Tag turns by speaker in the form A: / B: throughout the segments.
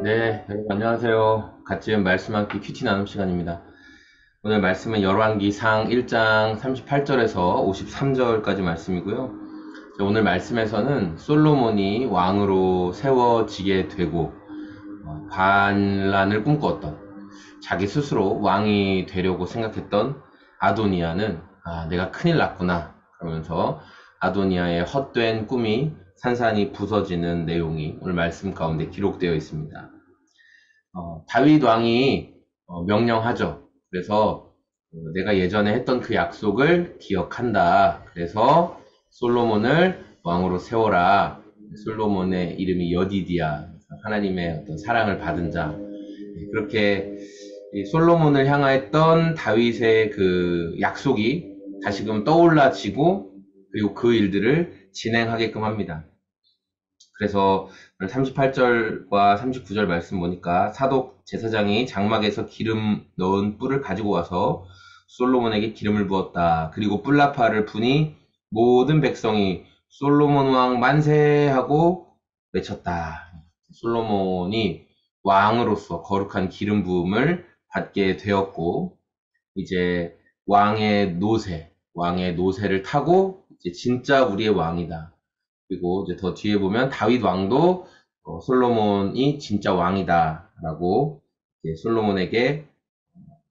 A: 네, 여러분 안녕하세요. 같이 말씀 함께 큐티 나눔 시간입니다. 오늘 말씀은 열왕기상 1장 38절에서 53절까지 말씀이고요. 오늘 말씀에서는 솔로몬이 왕으로 세워지게 되고 반란을 꿈꾸었던 자기 스스로 왕이 되려고 생각했던 아도니아는 내가 큰일 났구나 그러면서 아도니아의 헛된 꿈이 산산이 부서지는 내용이 오늘 말씀 가운데 기록되어 있습니다. 다윗 왕이 명령하죠. 그래서 내가 예전에 했던 그 약속을 기억한다. 그래서 솔로몬을 왕으로 세워라. 솔로몬의 이름이 여디디야. 하나님의 어떤 사랑을 받은 자. 그렇게 솔로몬을 향하였던 다윗의 그 약속이 다시금 떠올라지고 그리고 그 일들을 진행하게끔 합니다. 그래서 38절과 39절 말씀 보니까 사독 제사장이 장막에서 기름 넣은 뿔을 가지고 와서 솔로몬에게 기름을 부었다. 그리고 뿔나파를 부니 모든 백성이 솔로몬 왕 만세하고 외쳤다. 솔로몬이 왕으로서 거룩한 기름 부음을 받게 되었고 이제 왕의 노새를 타고 이제 진짜 우리의 왕이다. 그리고 이제 더 뒤에 보면 다윗 왕도 솔로몬이 진짜 왕이다라고 솔로몬에게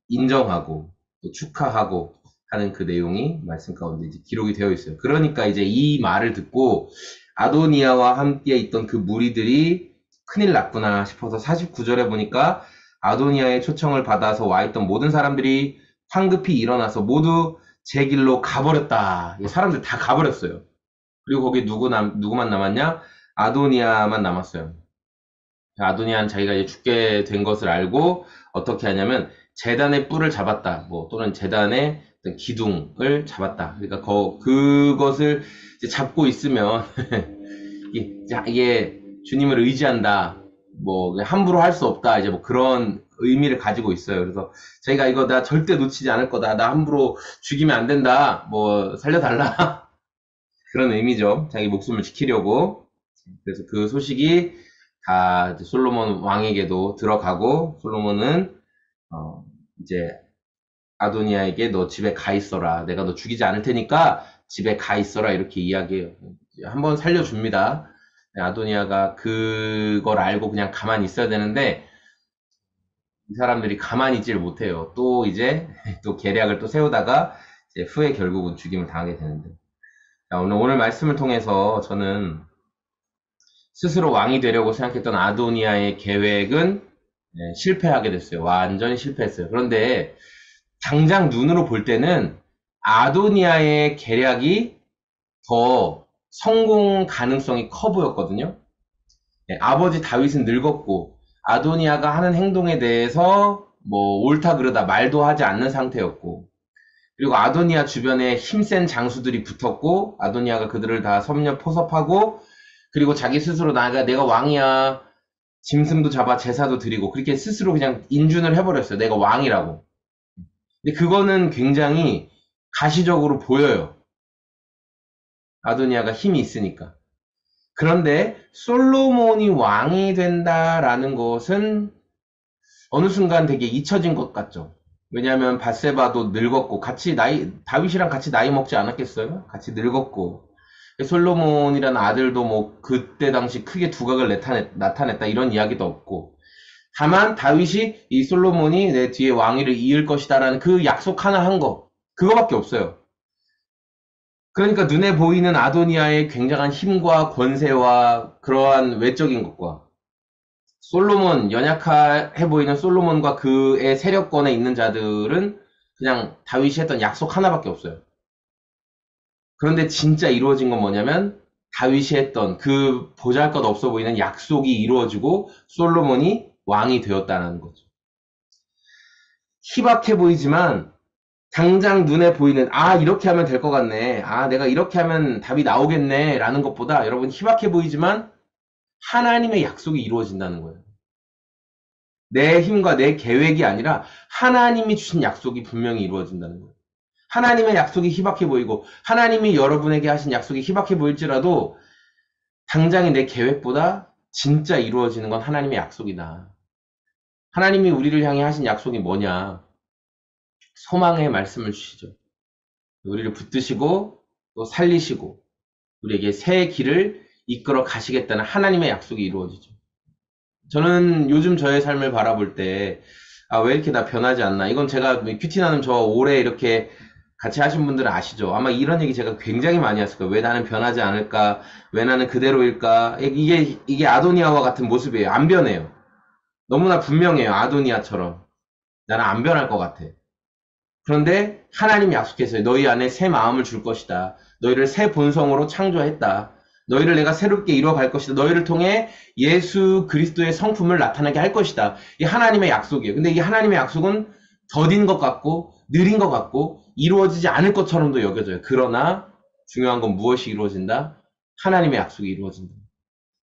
A: 인정하고 또 축하하고 하는 그 내용이 말씀 가운데 이제 기록이 되어 있어요. 그러니까 이제 이 말을 듣고 아도니아와 함께 있던 그 무리들이 큰일 났구나 싶어서 49절에 보니까 아도니아의 초청을 받아서 와 있던 모든 사람들이 황급히 일어나서 모두 제 길로 가버렸다. 사람들 다 가버렸어요. 그리고 거기 누구만 남았냐? 아도니아만 남았어요. 아도니아는 자기가 이제 죽게 된 것을 알고 어떻게 하냐면 제단의 뿔을 잡았다. 또는 제단의 어떤 기둥을 잡았다. 그러니까 그것을 이제 잡고 있으면 이게 주님을 의지한다. 함부로 할 수 없다. 이제 그런 의미를 가지고 있어요. 그래서 자기가 이거 나 절대 놓치지 않을 거다. 나 함부로 죽이면 안 된다. 살려달라. 그런 의미죠. 자기 목숨을 지키려고. 그래서 그 소식이 다 이제 솔로몬 왕에게도 들어가고 솔로몬은 이제 아도니아에게 너 집에 가 있어라. 내가 너 죽이지 않을 테니까 집에 가 있어라. 이렇게 이야기해요. 한번 살려줍니다. 아도니아가 그걸 알고 그냥 가만히 있어야 되는데 이 사람들이 가만히 있지를 못해요. 또 이제 또 계략을 또 세우다가 이제 후에 결국은 죽임을 당하게 되는데 오늘 말씀을 통해서 저는 스스로 왕이 되려고 생각했던 아도니아의 계획은 실패하게 됐어요. 완전히 실패했어요. 그런데 당장 눈으로 볼 때는 아도니아의 계략이 더 성공 가능성이 커 보였거든요. 아버지 다윗은 늙었고 아도니아가 하는 행동에 대해서 옳다 그르다 말도 하지 않는 상태였고 그리고 아도니아 주변에 힘센 장수들이 붙었고 아도니아가 그들을 다 섭렵 포섭하고 그리고 자기 스스로 내가 왕이야 짐승도 잡아 제사도 드리고 그렇게 스스로 그냥 인준을 해버렸어요. 내가 왕이라고. 근데 그거는 굉장히 가시적으로 보여요. 아도니아가 힘이 있으니까. 그런데 솔로몬이 왕이 된다라는 것은 어느 순간 되게 잊혀진 것 같죠. 왜냐하면 밧세바도 늙었고 다윗이랑 같이 나이 먹지 않았겠어요? 같이 늙었고 솔로몬이라는 아들도 그때 당시 크게 두각을 나타냈다 이런 이야기도 없고 다만 다윗이 이 솔로몬이 내 뒤에 왕위를 이을 것이다라는 그 약속 하나 한 거 그거밖에 없어요. 그러니까 눈에 보이는 아도니아의 굉장한 힘과 권세와 그러한 외적인 것과 솔로몬, 연약해 보이는 솔로몬과 그의 세력권에 있는 자들은 그냥 다윗이 했던 약속 하나밖에 없어요. 그런데 진짜 이루어진 건 뭐냐면 다윗이 했던 그 보잘것 없어 보이는 약속이 이루어지고 솔로몬이 왕이 되었다는 거죠. 희박해 보이지만 당장 눈에 보이는 이렇게 하면 될 것 같네. 내가 이렇게 하면 답이 나오겠네 라는 것보다 여러분 희박해 보이지만 하나님의 약속이 이루어진다는 거예요. 내 힘과 내 계획이 아니라 하나님이 주신 약속이 분명히 이루어진다는 거예요. 하나님의 약속이 희박해 보이고 하나님이 여러분에게 하신 약속이 희박해 보일지라도 당장의 내 계획보다 진짜 이루어지는 건 하나님의 약속이다. 하나님이 우리를 향해 하신 약속이 뭐냐? 소망의 말씀을 주시죠. 우리를 붙드시고 또 살리시고 우리에게 새 길을 이끌어 가시겠다는 하나님의 약속이 이루어지죠. 저는 요즘 저의 삶을 바라볼 때, 아, 왜 이렇게 나 변하지 않나? 이건 제가 큐티나는 저 오래 이렇게 같이 하신 분들은 아시죠? 아마 이런 얘기 제가 굉장히 많이 했을 거예요. 왜 나는 변하지 않을까? 왜 나는 그대로일까? 이게 아도니아와 같은 모습이에요. 안 변해요. 너무나 분명해요. 아도니아처럼. 나는 안 변할 것 같아. 그런데 하나님 약속했어요. 너희 안에 새 마음을 줄 것이다. 너희를 새 본성으로 창조했다. 너희를 내가 새롭게 이루어갈 것이다. 너희를 통해 예수 그리스도의 성품을 나타나게 할 것이다. 이 하나님의 약속이에요. 근데 이 하나님의 약속은 더딘 것 같고 느린 것 같고 이루어지지 않을 것처럼도 여겨져요. 그러나 중요한 건 무엇이 이루어진다? 하나님의 약속이 이루어진다.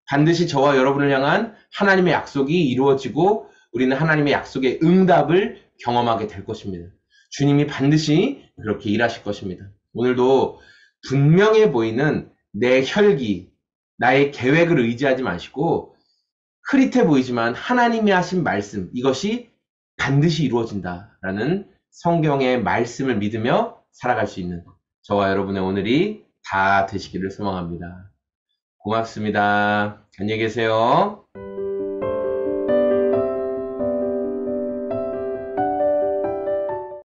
A: 반드시 저와 여러분을 향한 하나님의 약속이 이루어지고 우리는 하나님의 약속의 응답을 경험하게 될 것입니다. 주님이 반드시 그렇게 일하실 것입니다. 오늘도 분명해 보이는 내 혈기, 나의 계획을 의지하지 마시고 흐릿해 보이지만 하나님이 하신 말씀, 이것이 반드시 이루어진다라는 성경의 말씀을 믿으며 살아갈 수 있는 저와 여러분의 오늘이 다 되시기를 소망합니다. 고맙습니다. 안녕히 계세요.